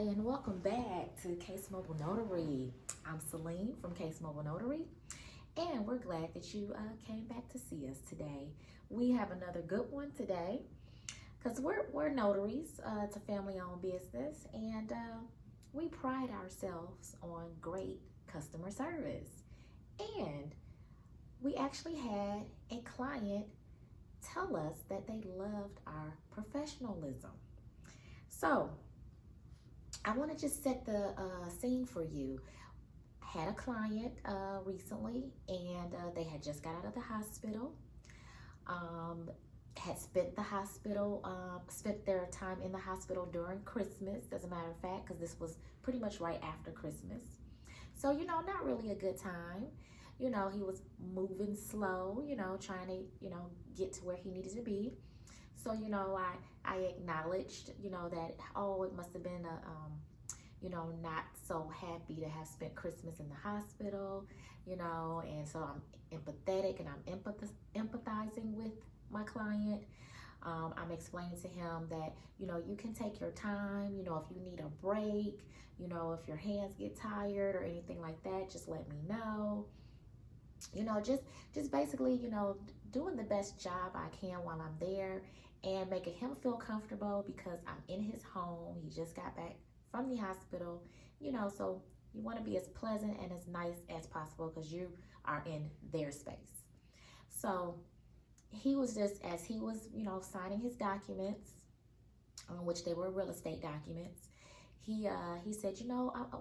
and welcome back to Case Mobile Notary. I'm Celine from Case Mobile Notary, and we're glad that you came back to see us today. We have another good one today because we're notaries. It's a family-owned business, and we pride ourselves on great customer service. And we actually had a client tell us that they loved our professionalism. So I want to just set the scene for you. Had a client recently, and they had just got out of the hospital. Had spent their time in the hospital during Christmas, as a matter of fact, because this was pretty much right after Christmas. So, not really a good time. He was moving slow, trying to, get to where he needed to be. So, I acknowledged, that, it must have been not so happy to have spent Christmas in the hospital, and so I'm empathetic and I'm empathizing with my client. I'm explaining to him that, you can take your time, if you need a break, if your hands get tired or anything like that, just let me know. Just basically, doing the best job I can while I'm there and making him feel comfortable because I'm in his home. He just got back from the hospital, so you want to be as pleasant and as nice as possible because you are in their space. So he was as he was, signing his documents, which they were real estate documents. He said,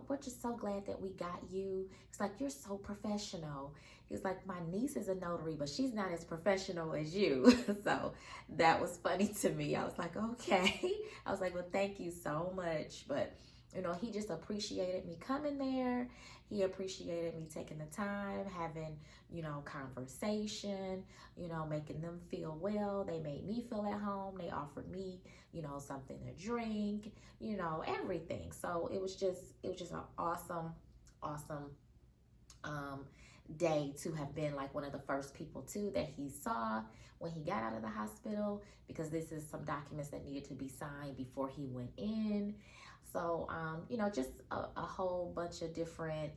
we're just so glad that we got you. It's like, you're so professional. He's like, my niece is a notary, but she's not as professional as you. So that was funny to me. I was like, okay. I was like, well, thank you so much. But, he just appreciated me coming there. He appreciated me taking the time, having, conversation, making them feel well. They made me feel at home. They offered me, something to drink, everything. So it was just an awesome day to have been like one of the first people too that he saw when he got out of the hospital, because this is some documents that needed to be signed before he went in. So, just a whole bunch of different,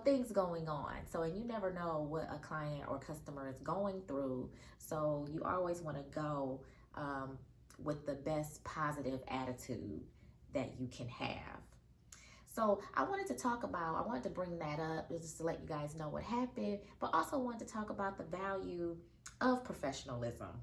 things going on. So, and you never know what a client or customer is going through. So you always want to go with the best positive attitude that you can have. So I wanted to bring that up just to let you guys know what happened, but also wanted to talk about the value of professionalism.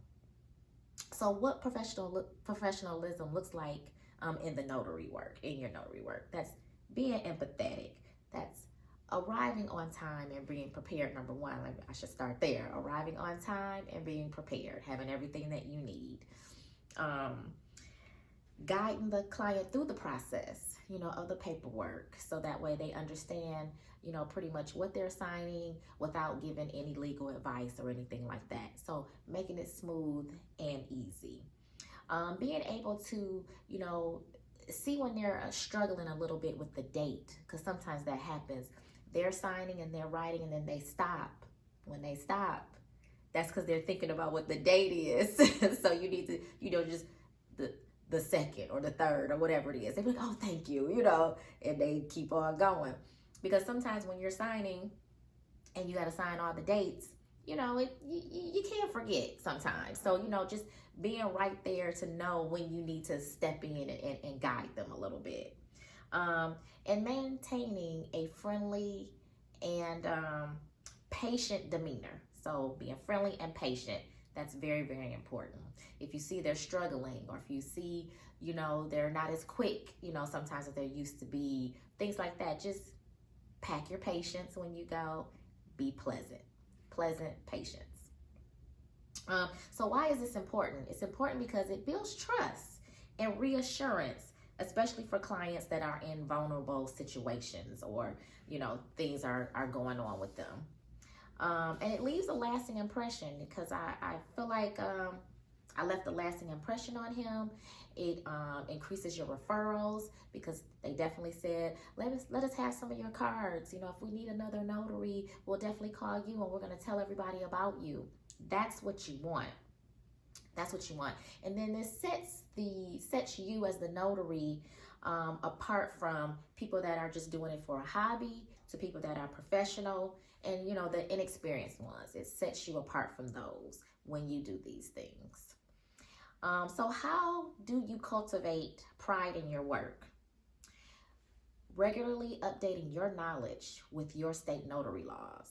So what professionalism looks like in your notary work. That's being empathetic. That's arriving on time and being prepared. Number one, I should start there. Arriving on time and being prepared, having everything that you need. Guiding the client through the process, of the paperwork, so that way they understand, pretty much what they're signing without giving any legal advice or anything like that. So making it smooth and easy. Being able to, see when they're struggling a little bit with the date, because sometimes that happens. They're signing and they're writing and then they stop. When they stop, that's because they're thinking about what the date is. So you need to, just the second or the third or whatever it is. They're like, oh, thank you, and they keep on going. Because sometimes when you're signing and you got to sign all the dates, you can't forget sometimes. So, just being right there to know when you need to step in and guide them a little bit. And maintaining a friendly and patient demeanor. So being friendly and patient, that's very, very important. If you see they're struggling, or if you see, they're not as quick, sometimes as they used to be, things like that, just pack your patience when you go. Be pleasant patience. So why is this important? It's important because it builds trust and reassurance, especially for clients that are in vulnerable situations, or, things are going on with them. And it leaves a lasting impression, because I feel like I left a lasting impression on him. It increases your referrals, because they definitely said, let us have some of your cards. If we need another notary, we'll definitely call you and we're going to tell everybody about you. That's what you want. And then this sets sets you as the notary apart from people that are just doing it for a hobby to people that are professional and, you know, the inexperienced ones. It sets you apart from those when you do these things. So how do you cultivate pride in your work? Regularly updating your knowledge with your state notary laws.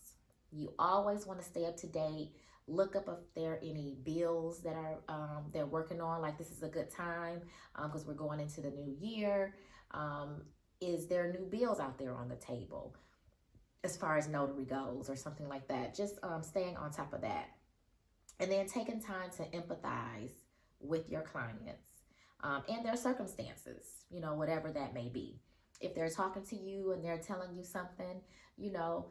You always want to stay up to date. Look up if there are any bills that are they're working on. Like, this is a good time because we're going into the new year. Is there new bills out there on the table as far as notary goes or something like that? Just staying on top of that. And then taking time to empathize with your clients and their circumstances, you know, whatever that may be. If they're talking to you and they're telling you something, you know,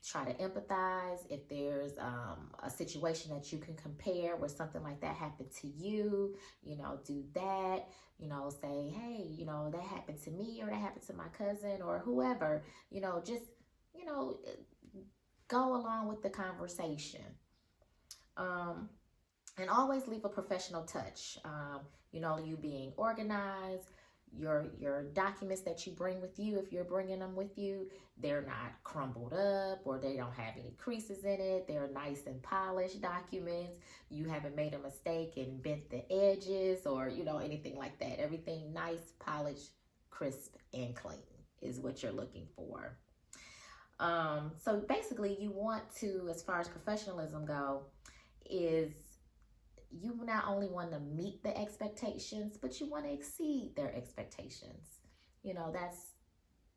try to empathize. If there's a situation that you can compare where something like that happened to you, you know, do that. You know, say, hey, you know, that happened to me or that happened to my cousin or whoever. You know, just, you know, go along with the conversation. And always leave a professional touch. You know, you being organized, your documents that you bring with you, if you're bringing them with you, they're not crumbled up or they don't have any creases in it. They're nice and polished documents. You haven't made a mistake and bent the edges or, you know, anything like that. Everything nice, polished, crisp, and clean is what you're looking for. So basically you want to, as far as professionalism go, is you not only want to meet the expectations, but you want to exceed their expectations. You know,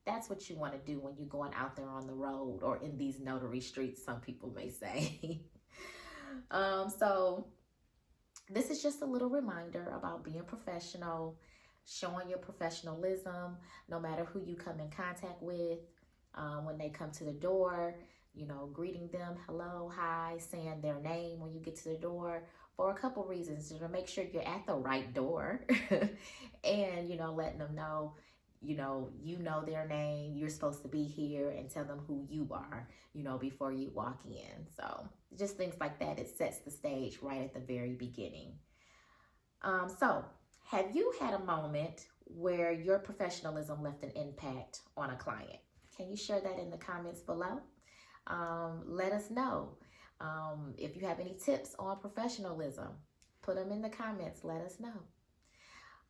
that's what you want to do when you're going out there on the road or in these notary streets, some people may say. So this is just a little reminder about being professional, showing your professionalism, no matter who you come in contact with. When they come to the door, you know, greeting them, hello, hi, saying their name when you get to the door for a couple reasons. To make sure you're at the right door and, you know, letting them know, you know their name, you're supposed to be here, and tell them who you are, you know, before you walk in. So just things like that. It sets the stage right at the very beginning. So have you had a moment where your professionalism left an impact on a client? Can you share that in the comments below? Let us know. If you have any tips on professionalism, put them in the comments. Let us know.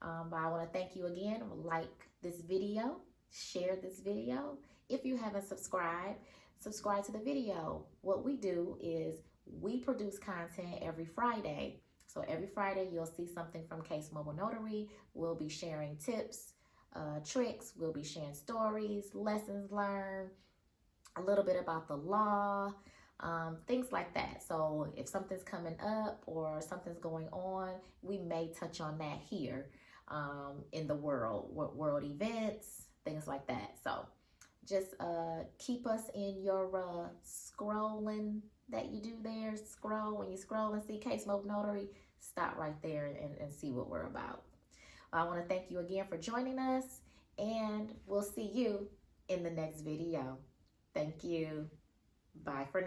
But I want to thank you again. Like this video, share this video. If you haven't subscribed, subscribe to the video. What we do is we produce content every Friday. So every Friday you'll see something from Case Mobile Notary. We'll be sharing tips, tricks. We'll be sharing stories, lessons learned, a little bit about the law, things like that. So if something's coming up or something's going on, we may touch on that here in the world events, things like that. So just keep us in your scrolling that you do there. Scroll, when you scroll and see Case Mobile Notary, stop right there and see what we're about. I want to thank you again for joining us, and we'll see you in the next video. Thank you. Bye for now.